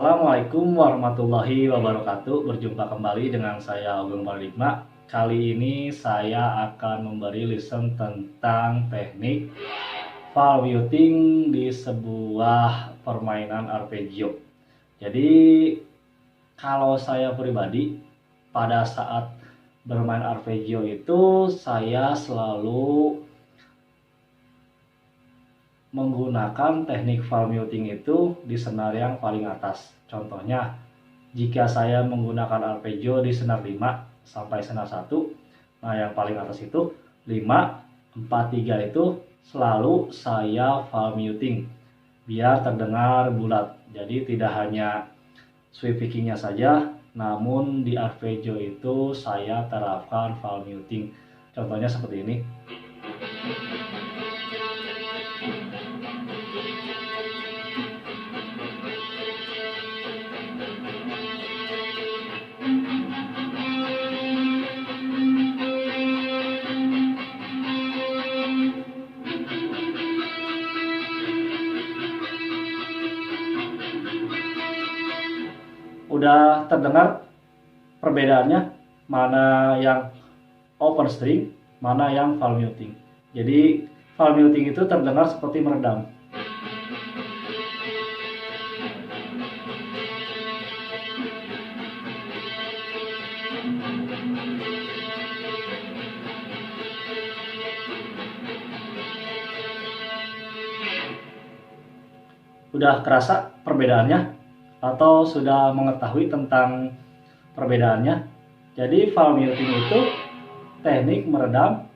Assalamualaikum warahmatullahi wabarakatuh. Berjumpa kembali dengan saya Agung Paradigma. Kali ini saya akan memberi lesson tentang teknik file muting di sebuah permainan arpeggio. Jadi kalau saya pribadi pada saat bermain arpeggio itu saya selalu menggunakan teknik file muting itu di senar yang paling atas. Contohnya, jika saya menggunakan arpeggio di senar 5 sampai senar 1, nah yang paling atas itu 5, 4, 3 itu selalu saya file muting biar terdengar bulat. Jadi tidak hanya sweep pickingnya saja, namun di arpeggio itu saya terapkan file muting. Contohnya seperti ini. Udah terdengar perbedaannya, mana yang open string, mana yang file muting. Jadi file muting itu terdengar seperti meredam. Udah kerasa perbedaannya? Atau sudah mengetahui tentang perbedaannya? Jadi file muting itu teknik meredam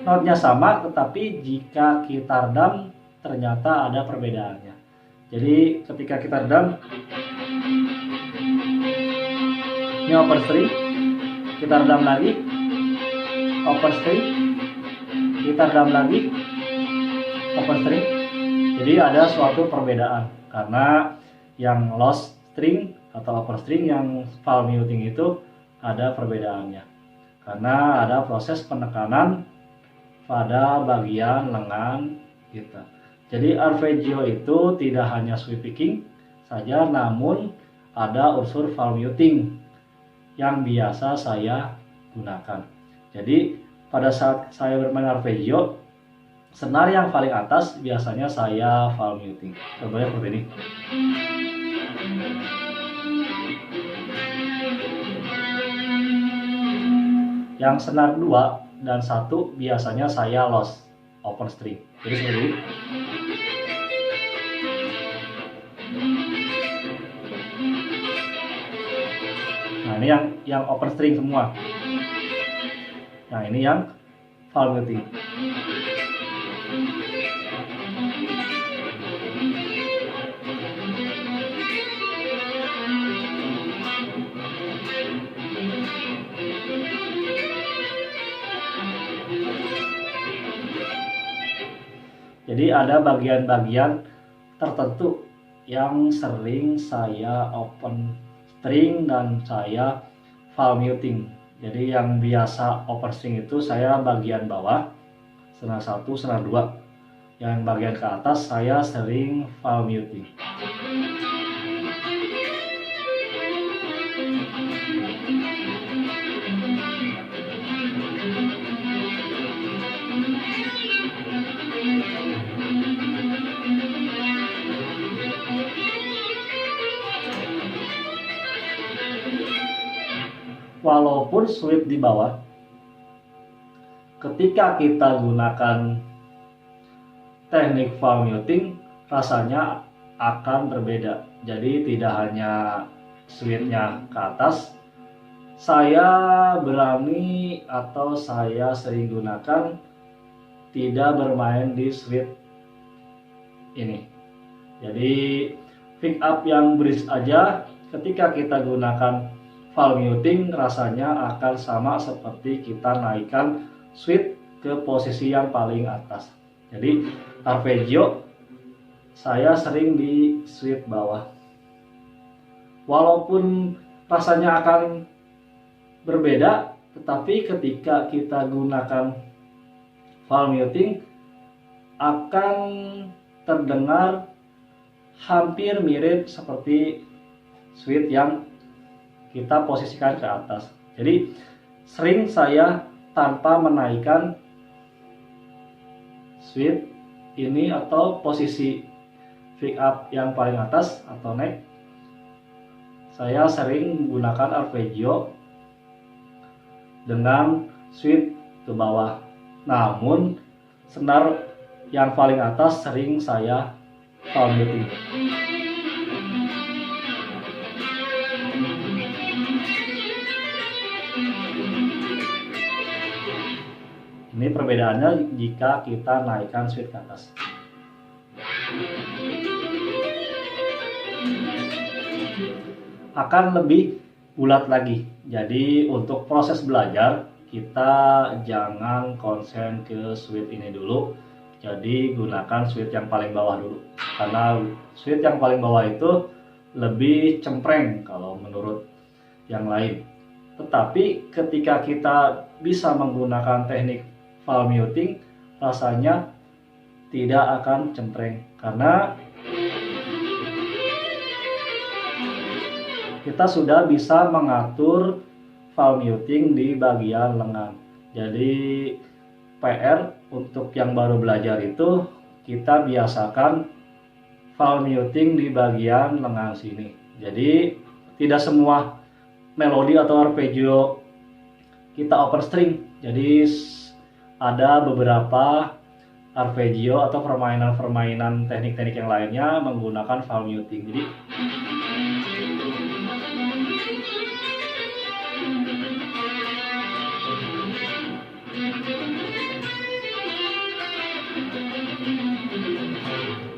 notnya sama, tetapi jika kita redam ternyata ada perbedaannya. Jadi ketika kita redam, ini open string, kita redam lagi, open string, kita redam lagi, open string. Jadi ada suatu perbedaan karena yang lost string atau open string yang file muting itu ada perbedaannya karena ada proses penekanan pada bagian lengan kita. Jadi arpeggio itu tidak hanya sweep picking saja, namun ada unsur file muting yang biasa saya gunakan. Jadi pada saat saya bermain arpeggio, senar yang paling atas biasanya saya file muting. Contohnya seperti ini. Yang senar 2 dan 1 biasanya saya lost open string. Jadi seperti ini. Nah, ini yang open string semua. Nah, ini yang file muting. Jadi ada bagian-bagian tertentu yang sering saya open string dan saya file muting. Jadi yang biasa open string itu saya bagian bawah, senar 1, senar 2. Yang bagian ke atas saya sering file muting. Walaupun sweep di bawah, ketika kita gunakan teknik file muting rasanya akan berbeda. Jadi tidak hanya sweepnya ke atas, saya berani atau saya sering gunakan tidak bermain di sweep ini. Jadi pick up yang bridge aja ketika kita gunakan file muting rasanya akan sama seperti kita naikkan sweep ke posisi yang paling atas. Jadi arpeggio saya sering di sweep bawah. Walaupun rasanya akan berbeda, Tetapi ketika kita gunakan valve muting akan terdengar hampir mirip seperti switch yang kita posisikan ke atas. Jadi sering saya tanpa menaikkan switch ini atau posisi pick up yang paling atas atau neck, saya sering menggunakan arpeggio dengan switch ke bawah. Namun senar yang paling atas sering saya valve muting. Ini perbedaannya jika kita naikkan switch ke atas. Akan lebih bulat lagi. Jadi untuk proses belajar kita jangan konsen ke switch ini dulu. Jadi gunakan switch yang paling bawah dulu. Karena switch yang paling bawah itu lebih cempreng kalau menurut yang lain. Tetapi ketika kita bisa menggunakan teknik valve muting, rasanya tidak akan cempreng karena kita sudah bisa mengatur valve muting di bagian lengan. Jadi PR untuk yang baru belajar itu kita biasakan valve muting di bagian lengan sini. Jadi tidak semua melodi atau arpeggio kita open string. Jadi ada beberapa arpeggio atau permainan-permainan teknik-teknik yang lainnya menggunakan valve muting. Jadi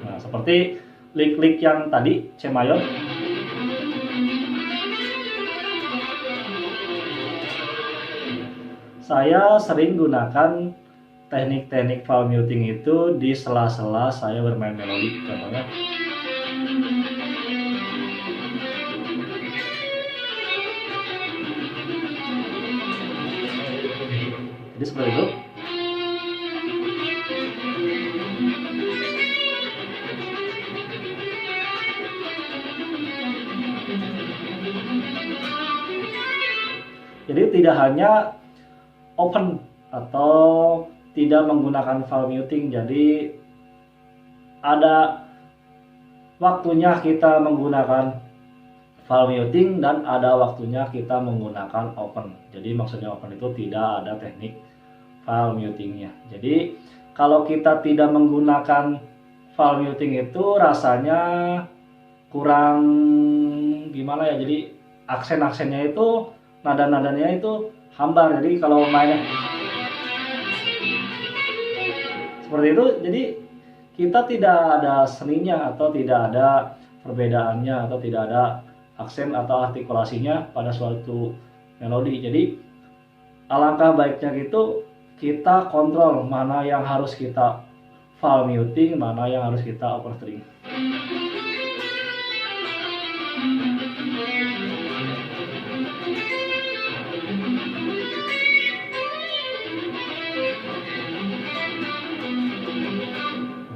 nah, seperti lick yang tadi C mayor. Saya sering gunakan teknik-teknik valve muting itu di sela-sela saya bermain melodi, contohnya. Jadi seperti itu. Jadi tidak hanya open atau tidak menggunakan valve muting, jadi ada waktunya kita menggunakan valve muting dan ada waktunya kita menggunakan open. Jadi maksudnya open itu tidak ada teknik valve mutingnya. Jadi kalau kita tidak menggunakan valve muting itu rasanya kurang gimana ya, jadi aksen-aksennya itu, nada-nadanya itu hambar. Jadi kalau mainnya seperti itu, jadi kita tidak ada seninya atau tidak ada perbedaannya atau tidak ada aksen atau artikulasinya pada suatu melodi. Jadi alangkah baiknya gitu kita kontrol mana yang harus kita valve muting, mana yang harus kita open string.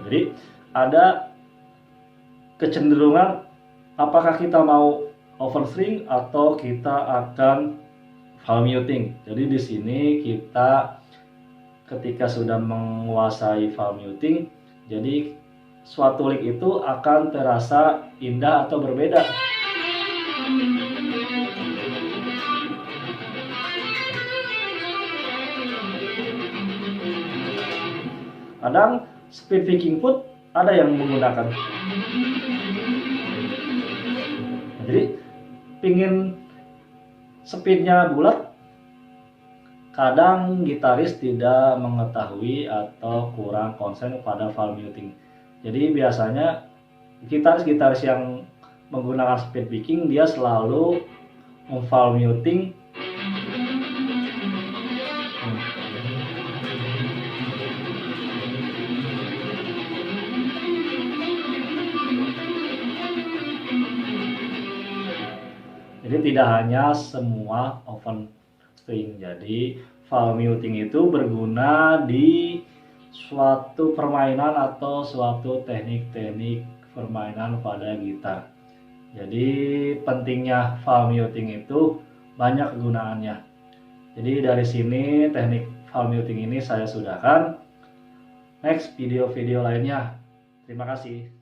Jadi ada kecenderungan apakah kita mau open string atau kita akan valve muting. Jadi di sini kita ketika sudah menguasai valve muting, jadi suatu lick itu akan terasa indah atau berbeda. Kadang speed picking pun ada yang menggunakan. Jadi pingin speednya bulat, kadang gitaris tidak mengetahui atau kurang konsen pada valve muting. Jadi biasanya gitaris-gitaris yang menggunakan speed picking dia selalu valve muting. Jadi tidak hanya semua open string. Jadi valve muting itu berguna di suatu permainan atau suatu teknik-teknik permainan pada gitar. Jadi pentingnya valve muting itu banyak kegunaannya. Jadi dari sini teknik valve muting ini saya sudahkan. Next video-video lainnya. Terima kasih.